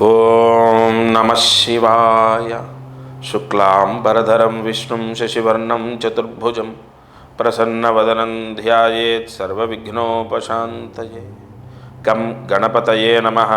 ఓం నమః శివాయ. శుక్లాంబరధరం విష్ణుం శశివర్ణం చతుర్భుజం ప్రసన్నవదనం ధ్యాయేత్ సర్వవిఘ్నోపశాంతయే. గం గణపతయే నమః.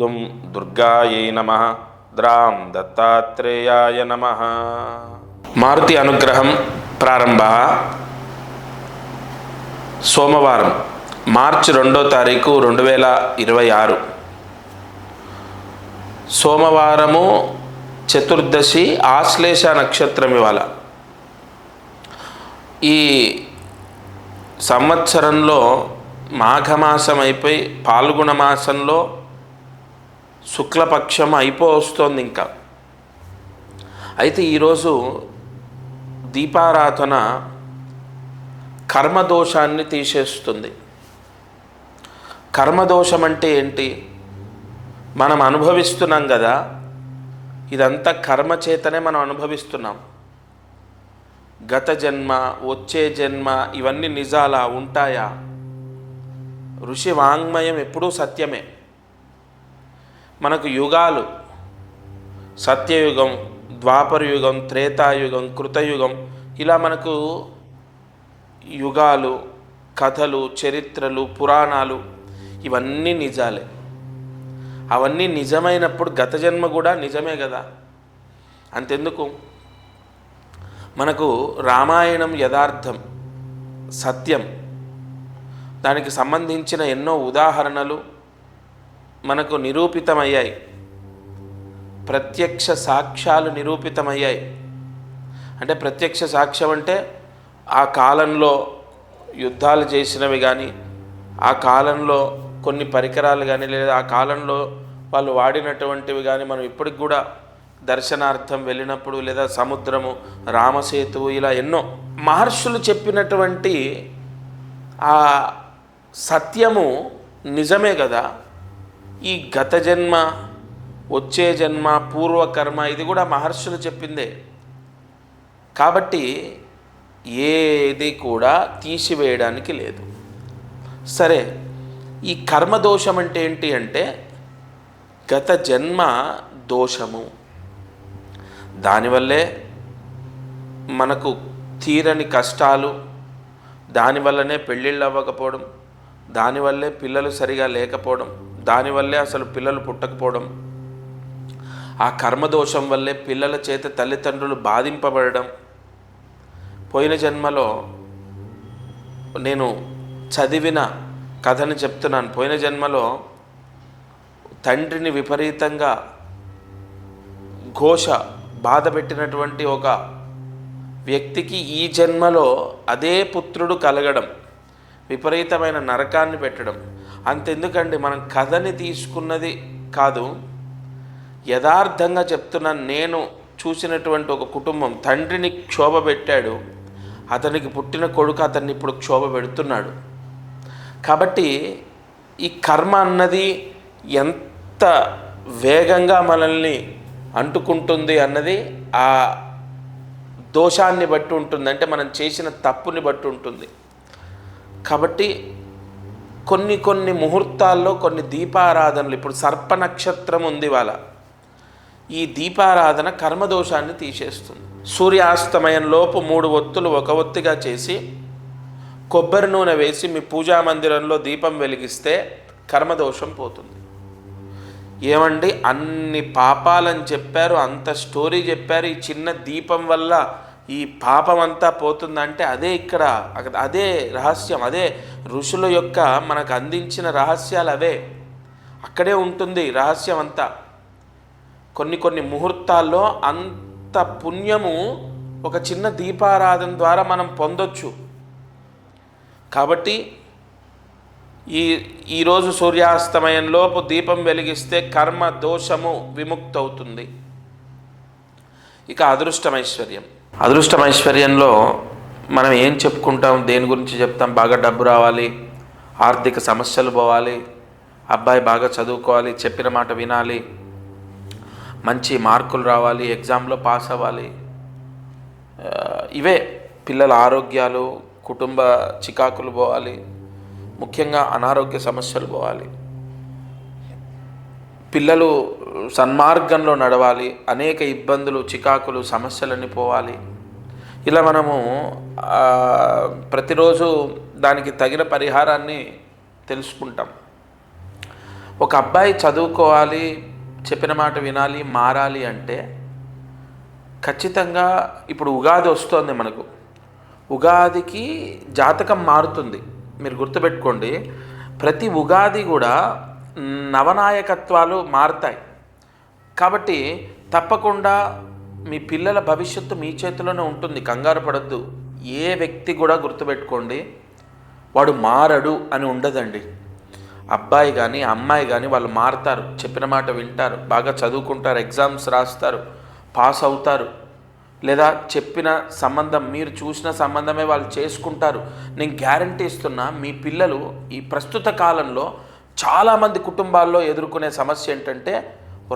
దుం దుర్గాయై నమః. ద్రాం దత్తాత్రేయాయ నమః. మారుతి అనుగ్రహం ప్రారంభ. సోమవారం మార్చి 2వ తారీఖు 2026. సోమవారము చతుర్దశి, ఆశ్లేష నక్షత్రం. ఇవాళ ఈ సంవత్సరంలో మాఘమాసం అయిపోయి పాల్గొన మాసంలో శుక్లపక్షం అయిపోవస్తోంది ఇంకా. అయితే ఈరోజు దీపారాధన కర్మదోషాన్ని తీసేస్తుంది. కర్మదోషం అంటే ఏంటి? మనం అనుభవిస్తున్నాం కదా, ఇదంతా కర్మ చేతనే మనం అనుభవిస్తున్నాం. గత జన్మ, వచ్చే జన్మ ఇవన్నీ నిజాలా, ఉంటాయా? ఋషి వాంగ్మయం ఎప్పుడూ సత్యమే. మనకు యుగాలు, సత్యయుగం, ద్వాపరయుగం, త్రేతాయుగం, కృతయుగం, ఇలా మనకు యుగాలు, కథలు, చరిత్రలు, పురాణాలు ఇవన్నీ నిజాలే. అవన్నీ నిజమైనప్పుడు గత జన్మ కూడా నిజమే కదా. అంతెందుకు, మనకు రామాయణం యథార్థం, సత్యం. దానికి సంబంధించిన ఎన్నో ఉదాహరణలు మనకు నిరూపితమయ్యాయి. ప్రత్యక్ష సాక్ష్యాలు నిరూపితమయ్యాయి. అంటే ప్రత్యక్ష సాక్ష్యం అంటే ఆ కాలంలో యుద్ధాలు చేసినవి కానీ, ఆ కాలంలో కొన్ని పరికరాలు కానీ, లేదా ఆ కాలంలో వాళ్ళు వాడినటువంటివి కానీ మనం ఇప్పటికి కూడా దర్శనార్థం వెళ్ళినప్పుడు, లేదా సముద్రము, రామసేతువు, ఇలా ఎన్నో మహర్షులు చెప్పినటువంటి ఆ సత్యము నిజమే కదా. ఈ గత జన్మ, వచ్చే జన్మ, పూర్వకర్మ ఇది కూడా మహర్షులు చెప్పిందే. కాబట్టి ఏది కూడా తీసివేయడానికి లేదు. సరే, ఈ కర్మదోషం అంటే ఏంటి అంటే గత జన్మ దోషము. దానివల్లే మనకు తీరని కష్టాలు, దానివల్లనే పెళ్ళిళ్ళు అవ్వకపోవడం, దానివల్లే పిల్లలు సరిగా లేకపోవడం, దానివల్లే అసలు పిల్లలు పుట్టకపోవడం, ఆ కర్మదోషం వల్లే పిల్లల చేత తల్లిదండ్రులు బాధింపబడడం. పోయిన జన్మలో నేను చదివిన కథని చెప్తున్నాను. పోయిన జన్మలో తండ్రిని విపరీతంగా ఘోష బాధ పెట్టినటువంటి ఒక వ్యక్తికి ఈ జన్మలో అదే పుత్రుడు కలగడం, విపరీతమైన నరకాన్ని పెట్టడం. అంతెందుకండి, మనం కథని తీసుకున్నది కాదు, యథార్థంగా చెప్తున్నాను. నేను చూసినటువంటి ఒక కుటుంబం తండ్రిని క్షోభ పెట్టాడు, అతనికి పుట్టిన కొడుకు అతన్ని ఇప్పుడు క్షోభ పెడుతున్నాడు. కాబట్టి ఈ కర్మ అన్నది ఎంత వేగంగా మనల్ని అంటుకుంటుంది అన్నది ఆ దోషాన్ని బట్టి ఉంటుంది, అంటే మనం చేసిన తప్పుని బట్టి ఉంటుంది. కాబట్టి కొన్ని ముహూర్తాల్లో కొన్ని దీపారాధనలు, ఇప్పుడు సర్ప నక్షత్రం ఉంది ఇవాళ, ఈ దీపారాధన కర్మదోషాన్ని తీసేస్తుంది. సూర్యాస్తమయంలోపు 3 ఒత్తులు ఒక ఒత్తిగా చేసి కొబ్బరి నూనె వేసి మీ పూజా మందిరంలో దీపం వెలిగిస్తే కర్మదోషం పోతుంది. ఏమండి, అన్ని పాపాలని చెప్పారు, అంత స్టోరీ చెప్పారు, ఈ చిన్న దీపం వల్ల ఈ పాపం అంతా పోతుందంటే అదే ఇక్కడ, అదే రహస్యం, అదే ఋషుల యొక్క మనకు అందించిన రహస్యాలు అవే. అక్కడే ఉంటుంది రహస్యం అంతా. కొన్ని ముహూర్తాల్లో అంత పుణ్యము ఒక చిన్న దీపారాధన ద్వారా మనం పొందొచ్చు. కాబట్టి ఈరోజు సూర్యాస్తమయంలోపు దీపం వెలిగిస్తే కర్మ దోషము విముక్తవుతుంది. ఇక అదృష్టమైశ్వర్యం. అదృష్టమైశ్వర్యంలో మనం ఏం చెప్పుకుంటాం, దేని గురించి చెప్తాం? బాగా డబ్బు రావాలి, ఆర్థిక సమస్యలు పోవాలి, అబ్బాయి బాగా చదువుకోవాలి, చెప్పిన మాట వినాలి, మంచి మార్కులు రావాలి, ఎగ్జామ్లో పాస్ అవ్వాలి, ఇవే. పిల్లల ఆరోగ్యాలు, కుటుంబ చికాకులు పోవాలి, ముఖ్యంగా అనారోగ్య సమస్యలు పోవాలి. పిల్లలు సన్మార్గంలో నడవాలి, అనేక ఇబ్బందులు, చికాకులు, సమస్యలన్నీ పోవాలి. ఇలా మనము ప్రతిరోజు దానికి తగిన పరిహారాన్ని తెలుసుకుంటాం. ఒక అబ్బాయి చదువుకోవాలి, చెప్పిన మాట వినాలి, మారాలి అంటే ఖచ్చితంగా ఇప్పుడు ఉగాది వస్తుంది మనకు. ఉగాదికి జాతకం మారుతుంది. మీరు గుర్తుపెట్టుకోండి, ప్రతి ఉగాది కూడా నవనాయకత్వాలు మారుతాయి. కాబట్టి తప్పకుండా మీ పిల్లల భవిష్యత్తు మీ చేతిలోనే ఉంటుంది. కంగారు పడద్దు. ఏ వ్యక్తి కూడా గుర్తుపెట్టుకోండి, వాడు మారడు అని ఉండదండి. అబ్బాయి కానీ అమ్మాయి కానీ వాళ్ళు మారుతారు, చెప్పిన మాట వింటారు, బాగా చదువుకుంటారు, ఎగ్జామ్స్ రాస్తారు, పాస్ అవుతారు. లేదా చెప్పిన సంబంధం, మీరు చూసిన సంబంధమే వాళ్ళు చేసుకుంటారు. నేను గ్యారంటీ ఇస్తున్నా, మీ పిల్లలు ఈ ప్రస్తుత కాలంలో చాలామంది కుటుంబాల్లో ఎదుర్కొనే సమస్య ఏంటంటే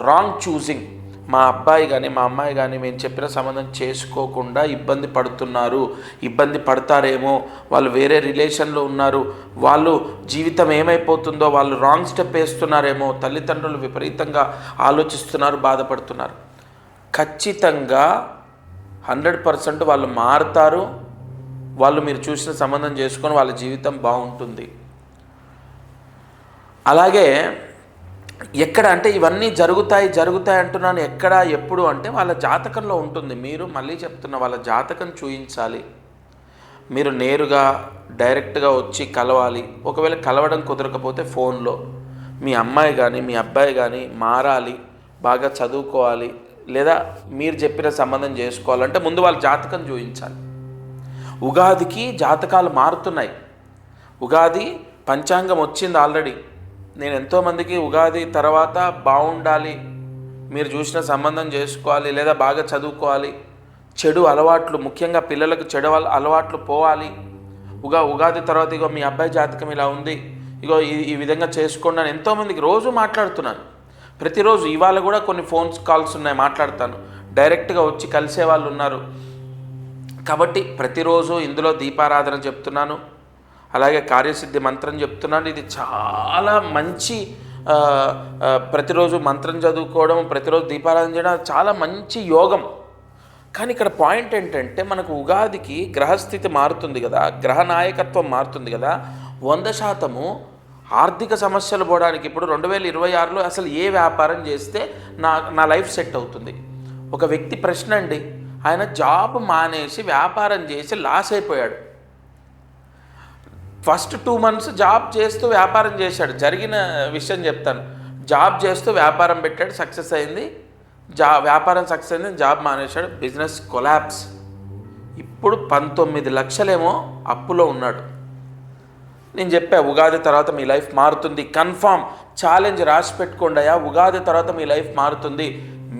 రాంగ్ చూసింగ్. మా అబ్బాయి కానీ మా అమ్మాయి కానీ మేము చెప్పిన సంబంధం చేసుకోకుండా ఇబ్బంది పడుతున్నారు, ఇబ్బంది పడతారేమో, వాళ్ళు వేరే రిలేషన్లో ఉన్నారు, వాళ్ళు జీవితం ఏమైపోతుందో, వాళ్ళు రాంగ్ స్టెప్ వేస్తున్నారేమో, తల్లిదండ్రులు విపరీతంగా ఆలోచిస్తున్నారు, బాధపడుతున్నారు. ఖచ్చితంగా 100% వాళ్ళు మారుతారు. వాళ్ళు మీరు చూసిన సంబంధం చేసుకొని వాళ్ళ జీవితం బాగుంటుంది. అలాగే ఎక్కడ అంటే ఇవన్నీ జరుగుతాయి అంటున్నాను, ఎక్కడ ఎప్పుడు అంటే వాళ్ళ జాతకంలో ఉంటుంది. మీరు మళ్ళీ చెప్తున్న, వాళ్ళ జాతకం చూయించాలి. మీరు నేరుగా డైరెక్ట్గా వచ్చి కలవాలి. ఒకవేళ కలవడం కుదరకపోతే ఫోన్లో మీ అమ్మాయి కానీ మీ అబ్బాయి కానీ మారాలి, బాగా చదువుకోవాలి, లేదా మీరు చెప్పిన సంబంధం చేసుకోవాలంటే ముందు వాళ్ళ జాతకం చూయించాలి. ఉగాదికి జాతకాలు మారుతున్నాయి. ఉగాది పంచాంగం వచ్చింది ఆల్రెడీ. నేను ఎంతోమందికి ఉగాది తర్వాత బాగుండాలి, మీరు చూసిన సంబంధం చేసుకోవాలి, లేదా బాగా చదువుకోవాలి, చెడు అలవాట్లు, ముఖ్యంగా పిల్లలకు చెడు అలవాట్లు పోవాలి, ఉగాది తర్వాత ఇగో మీ అబ్బాయి జాతకం ఇలా ఉంది, ఇగో ఈ విధంగా చేసుకోండి అని ఎంతోమందికి రోజు మాట్లాడుతున్నాను. ప్రతిరోజు ఇవాళ కూడా కొన్ని ఫోన్స్ కాల్స్ ఉన్నాయి, మాట్లాడతాను. డైరెక్ట్గా వచ్చి కలిసే వాళ్ళు ఉన్నారు. కాబట్టి ప్రతిరోజు ఇందులో దీపారాధన చెప్తున్నాను, అలాగే కార్యసిద్ధి మంత్రం చెప్తున్నాను. ఇది చాలా మంచి, ప్రతిరోజు మంత్రం చదువుకోవడం, ప్రతిరోజు దీపారాధన చేయడం చాలా మంచి యోగం. కానీ ఇక్కడ పాయింట్ ఏంటంటే మనకు ఉగాదికి గ్రహస్థితి మారుతుంది కదా, గ్రహ నాయకత్వం మారుతుంది కదా. 100% ఆర్థిక సమస్యలు పోవడానికి ఇప్పుడు 2026లో అసలు ఏ వ్యాపారం చేస్తే నా లైఫ్ సెట్ అవుతుంది. ఒక వ్యక్తి ప్రశ్న అండి, ఆయన జాబ్ మానేసి వ్యాపారం చేసి లాస్ అయిపోయాడు. ఫస్ట్ 2 months జాబ్ చేస్తూ వ్యాపారం చేశాడు. జరిగిన విషయం చెప్తాను. జాబ్ చేస్తూ వ్యాపారం పెట్టాడు, సక్సెస్ అయింది. వ్యాపారం సక్సెస్ అయింది, జాబ్ మానేశాడు, బిజినెస్ కొలాప్స్. ఇప్పుడు 19 లక్షలేమో అప్పులో ఉన్నాడు. నేను చెప్పా, ఉగాది తర్వాత మీ లైఫ్ మారుతుంది, కన్ఫామ్. ఛాలెంజ్ రాసి పెట్టుకోండి అయ్యా, ఉగాది తర్వాత మీ లైఫ్ మారుతుంది.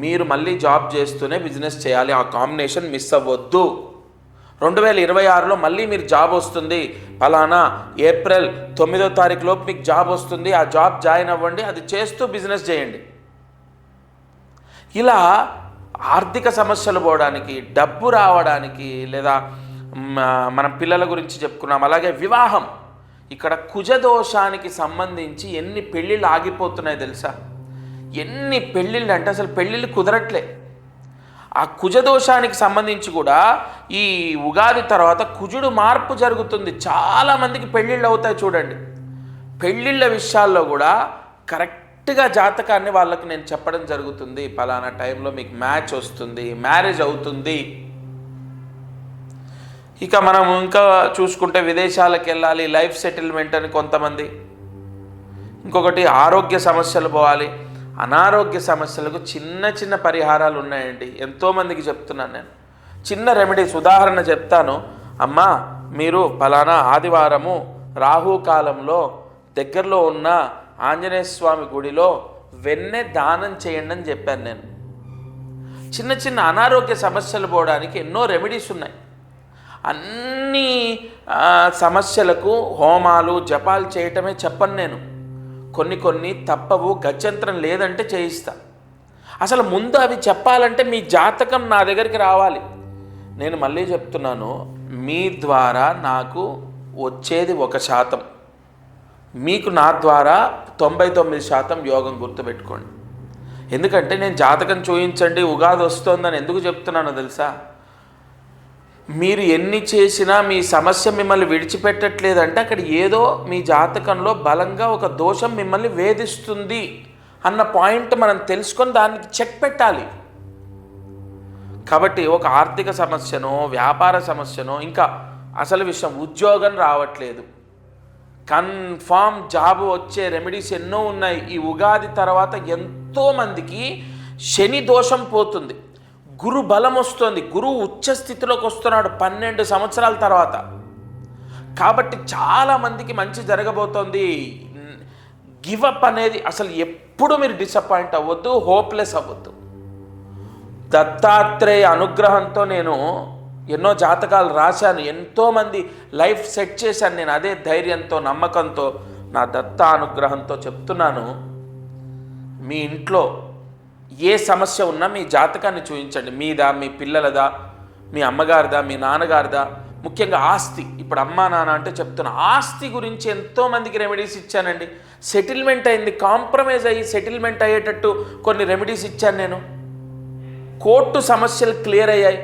మీరు మళ్ళీ జాబ్ చేస్తూనే బిజినెస్ చేయాలి, ఆ కాంబినేషన్ మిస్ అవ్వద్దు. 2026లో మళ్ళీ మీరు జాబ్ వస్తుంది, ఫలానా ఏప్రిల్ 9వ తారీఖు లోపు మీకు జాబ్ వస్తుంది, ఆ జాబ్ జాయిన్ అవ్వండి, అది చేస్తూ బిజినెస్ చేయండి. ఇలా ఆర్థిక సమస్యలు పోవడానికి, డబ్బు రావడానికి, లేదా మనం పిల్లల గురించి చెప్పుకున్నాం. అలాగే వివాహం, ఇక్కడ కుజదోషానికి సంబంధించి ఎన్ని పెళ్ళిళ్ళు ఆగిపోతున్నాయి తెలుసా? ఎన్ని పెళ్ళిళ్ళు అంటే అసలు పెళ్ళిళ్ళు కుదరట్లే. ఆ కుజదోషానికి సంబంధించి కూడా ఈ ఉగాది తర్వాత కుజుడు మార్పు జరుగుతుంది. చాలామందికి పెళ్ళిళ్ళు అవుతాయి చూడండి. పెళ్ళిళ్ళ విషయాల్లో కూడా కరెక్ట్గా జాతకాన్ని వాళ్ళకి నేను చెప్పడం జరుగుతుంది. పలానా టైంలో మీకు మ్యాచ్ వస్తుంది, మ్యారేజ్ అవుతుంది. ఇక మనం ఇంకా చూసుకుంటే విదేశాలకు వెళ్ళాలి, లైఫ్ సెటిల్మెంట్ అని కొంతమంది. ఇంకొకటి ఆరోగ్య సమస్యలు పోవాలి. అనారోగ్య సమస్యలకు చిన్న చిన్న పరిహారాలు ఉన్నాయండి. ఎంతోమందికి చెప్తున్నాను నేను. చిన్న రెమెడీస్, ఉదాహరణ చెప్తాను. అమ్మా, మీరు పలానా ఆదివారము రాహుకాలంలో దగ్గరలో ఉన్న ఆంజనేయ స్వామి గుడిలో వెన్నె దానం చేయండి అని చెప్పాను నేను. చిన్న చిన్న అనారోగ్య సమస్యలు పోవడానికి ఎన్నో రెమెడీస్ ఉన్నాయి. అన్ని సమస్యలకు హోమాలు జపాలు చేయటమే చెప్పను నేను. కొన్ని తప్పవు, గత్యంతరం లేదంటే చేయిస్తా. అసలు ముందు అవి చెప్పాలంటే మీ జాతకం నా దగ్గరికి రావాలి. నేను మళ్ళీ చెప్తున్నాను, మీ ద్వారా నాకు వచ్చేది 1%, మీకు నా ద్వారా 99% యోగం. గుర్తుపెట్టుకోండి. ఎందుకంటే నేను జాతకం చూయించండి ఉగాది వస్తోందని ఎందుకు చెప్తున్నానో తెలుసా? మీరు ఎన్ని చేసినా మీ సమస్య మిమ్మల్ని విడిచిపెట్టట్లేదంటే అక్కడ ఏదో మీ జాతకంలో బలంగా ఒక దోషం మిమ్మల్ని వేధిస్తుంది అన్న పాయింట్ మనం తెలుసుకొని దానికి చెక్ పెట్టాలి. కాబట్టి ఒక ఆర్థిక సమస్యనో వ్యాపార సమస్యనో ఇంకా అసలు విషయం ఉద్యోగం రావట్లేదు, కన్ఫామ్ జాబ్ వచ్చే రెమెడీస్ ఎన్నో ఉన్నాయి. ఈ ఉగాది తర్వాత ఎంతోమందికి శని దోషం పోతుంది, గురు బలం వస్తుంది, గురువు ఉచ్చ స్థితిలోకి వస్తున్నాడు 12 సంవత్సరాల తర్వాత. కాబట్టి చాలామందికి మంచి జరగబోతోంది. గివప్ అనేది అసలు ఎప్పుడు మీరు డిసప్పాయింట్ అవ్వద్దు, హోప్లెస్ అవ్వద్దు. దత్తాత్రేయ అనుగ్రహంతో నేను ఎన్నో జాతకాలు రాశాను, ఎంతోమంది లైఫ్ సెట్ చేశాను. నేను అదే ధైర్యంతో నమ్మకంతో నా దత్త అనుగ్రహంతో చెప్తున్నాను, మీ ఇంట్లో ఏ సమస్య ఉన్నా మీ జాతకాన్ని చూపించండి. మీదా, మీ పిల్లలదా, మీ అమ్మగారిదా, మీ నాన్నగారిదా, ముఖ్యంగా ఆస్తి. ఇప్పుడు అమ్మా నాన్న అంటే చెప్తున్నా, ఆస్తి గురించి ఎంతోమందికి రెమెడీస్ ఇచ్చానండి. సెటిల్మెంట్ అయింది, కాంప్రమైజ్ అయ్యి సెటిల్మెంట్ అయ్యేటట్టు కొన్ని రెమెడీస్ ఇచ్చాను నేను. కోర్టు సమస్యలు క్లియర్ అయ్యాయి.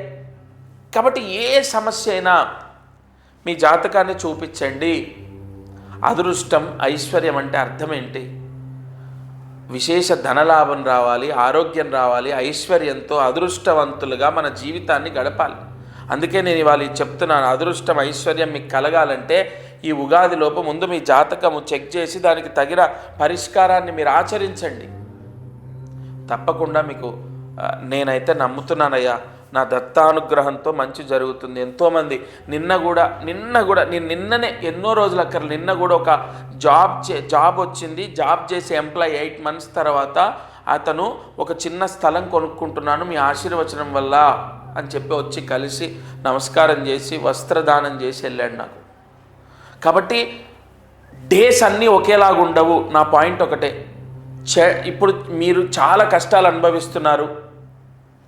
కాబట్టి ఏ సమస్య అయినా మీ జాతకాన్ని చూపించండి. అదృష్టం ఐశ్వర్యం అంటే అర్థం ఏంటి? విశేష ధనలాభం రావాలి, ఆరోగ్యం రావాలి, ఐశ్వర్యంతో అదృష్టవంతులుగా మన జీవితాన్ని గడపాలి. అందుకే నేను ఇవాళ చెప్తున్నాను, అదృష్టం ఐశ్వర్యం మీకు కలగాలంటే ఈ ఉగాది లోపు ముందు మీ జాతకము చెక్ చేసి దానికి తగిన పరిష్కారాన్ని మీరు ఆచరించండి. తప్పకుండా మీకు నేనైతే నమ్ముతున్నానయ్యా, నా దత్తానుగ్రహంతో మంచి జరుగుతుంది. ఎంతోమంది నిన్న కూడా నేను నిన్ననే ఎన్నో రోజులు అక్కర్లేదు, నిన్న కూడా ఒక జాబ్ వచ్చింది. జాబ్ చేసి ఎంప్లాయ్ 8 months తర్వాత అతను ఒక చిన్న స్థలం కొనుక్కుంటున్నాను మీ ఆశీర్వచనం వల్ల అని చెప్పి వచ్చి కలిసి నమస్కారం చేసి వస్త్రదానం చేసి వెళ్ళాడు నాకు. కాబట్టి డేస్ అన్నీ ఒకేలాగా ఉండవు. నా పాయింట్ ఒకటే, ఇప్పుడు మీరు చాలా కష్టాలు అనుభవిస్తున్నారు,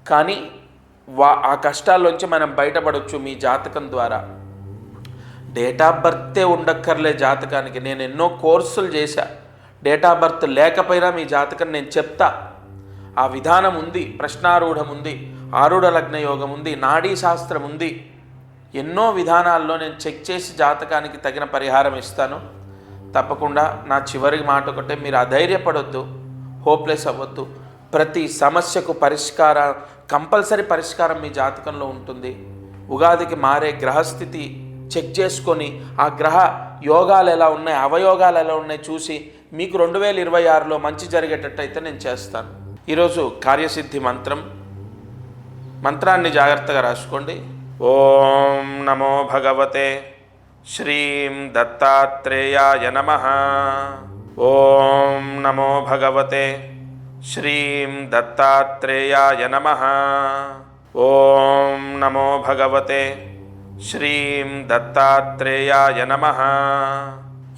కానీ ఆ కష్టాల్లోంచి మనం బయటపడవచ్చు మీ జాతకం ద్వారా. డేట్ ఆఫ్ బర్తే ఉండక్కర్లే జాతకానికి. నేను ఎన్నో కోర్సులు చేశా, డేట్ ఆఫ్ బర్త్ లేకపోయినా మీ జాతకం నేను చెప్తా. ఆ విధానం ఉంది, ప్రశ్నారూఢం ఉంది, ఆరుఢ లగ్న యోగం ఉంది, నాడీ శాస్త్రం ఉంది. ఎన్నో విధానాల్లో నేను చెక్ చేసి జాతకానికి తగిన పరిహారం ఇస్తాను. తప్పకుండా నా చివరి మాట ఒకటే, మీరు అధైర్యపడొద్దు, హోప్లెస్ అవ్వద్దు. ప్రతి సమస్యకు కంపల్సరీ పరిష్కారం మీ జాతకంలో ఉంటుంది. ఉగాదికి మారే గ్రహస్థితి చెక్ చేసుకొని ఆ గ్రహ యోగాలు ఎలా ఉన్నాయి, అవయోగాలు ఎలా ఉన్నాయి చూసి మీకు 2026లో మంచి జరిగేటట్టయితే నేను చేస్తాను. ఈరోజు కార్యసిద్ధి మంత్రాన్ని జాగ్రత్తగా రాసుకోండి. ఓం నమో భగవతే శ్రీం దత్తాత్రేయాయ నమః. ఓం నమో భగవతే శ్రీం దత్తాత్రేయాయ నమః. ఓం నమో భగవతే శ్రీం దత్తాత్రేయాయ నమః.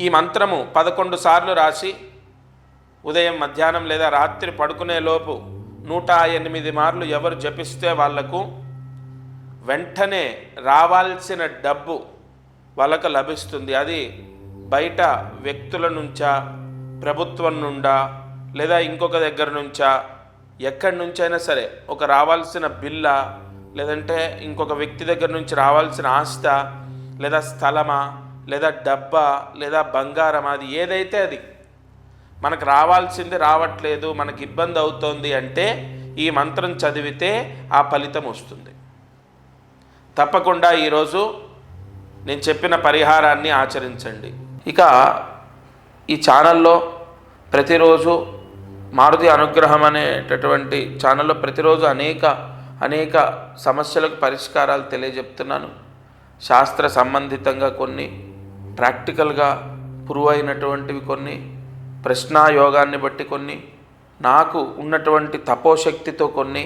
ఈ మంత్రము 11 సార్లు రాసి ఉదయం, మధ్యాహ్నం లేదా రాత్రి పడుకునే లోపు 108 మార్లు ఎవరు జపిస్తే వాళ్లకు వెంటనే రావాల్సిన డబ్బు వాళ్ళకు లభిస్తుంది. అది బయట వ్యక్తుల నుంచా, ప్రభుత్వం నుండా, లేదా ఇంకొక దగ్గర నుంచా, ఎక్కడి నుంచైనా సరే ఒక రావాల్సిన బిల్లా, లేదంటే ఇంకొక వ్యక్తి దగ్గర నుంచి రావాల్సిన ఆస్త, లేదా స్థలమా, లేదా డబ్బా, లేదా బంగారం, అది ఏదైతే అది మనకు రావాల్సింది రావట్లేదు, మనకి ఇబ్బంది అవుతోంది అంటే ఈ మంత్రం చదివితే ఆ ఫలితం వస్తుంది. తప్పకుండా ఈరోజు నేను చెప్పిన పరిహారాన్ని ఆచరించండి. ఇక ఈ ఛానల్లో ప్రతిరోజు మారుతి అనుగ్రహం అనేటటువంటి ఛానల్లో ప్రతిరోజు అనేక సమస్యలకు పరిష్కారాలు తెలియజెప్తున్నాను. శాస్త్ర సంబంధితంగా కొన్ని, ప్రాక్టికల్గా ప్రూవ్ అయినటువంటివి కొన్ని, ప్రశ్నాయోగాన్ని బట్టి కొన్ని, నాకు ఉన్నటువంటి తపోశక్తితో కొన్ని,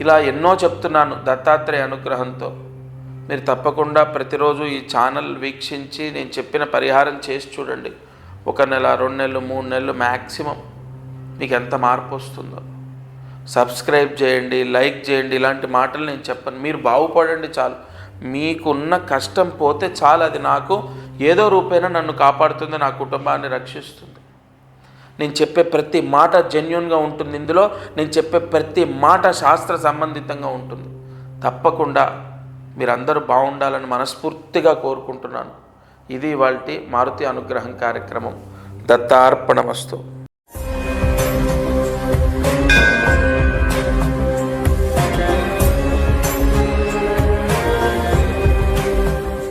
ఇలా ఎన్నో చెప్తున్నాను దత్తాత్రేయ అనుగ్రహంతో. మీరు తప్పకుండా ప్రతిరోజు ఈ ఛానల్ వీక్షించి నేను చెప్పిన పరిహారం చేసి చూడండి. 1 నెల, 2 నెలలు, 3 నెలలు మ్యాక్సిమం మీకు ఎంత మార్పు వస్తుందో. సబ్స్క్రైబ్ చేయండి, లైక్ చేయండి. ఇలాంటి మాటలు నేను చెప్పను. మీరు బాగుపడండి చాలు. మీకున్న కష్టం పోతే చాలు. అది నాకు ఏదో రూపేణ నన్ను కాపాడుతుంది, నా కుటుంబాన్ని రక్షిస్తుంది. నేను చెప్పే ప్రతి మాట జెన్యున్గా ఉంటుంది. ఇందులో నేను చెప్పే ప్రతి మాట శాస్త్ర సంబంధితంగా ఉంటుంది. తప్పకుండా మీరందరూ బాగుండాలని మనస్ఫూర్తిగా కోరుకుంటున్నాను. ఇది ఇవాల్టి మారుతి అనుగ్రహం కార్యక్రమం. దత్తార్పణమస్తు.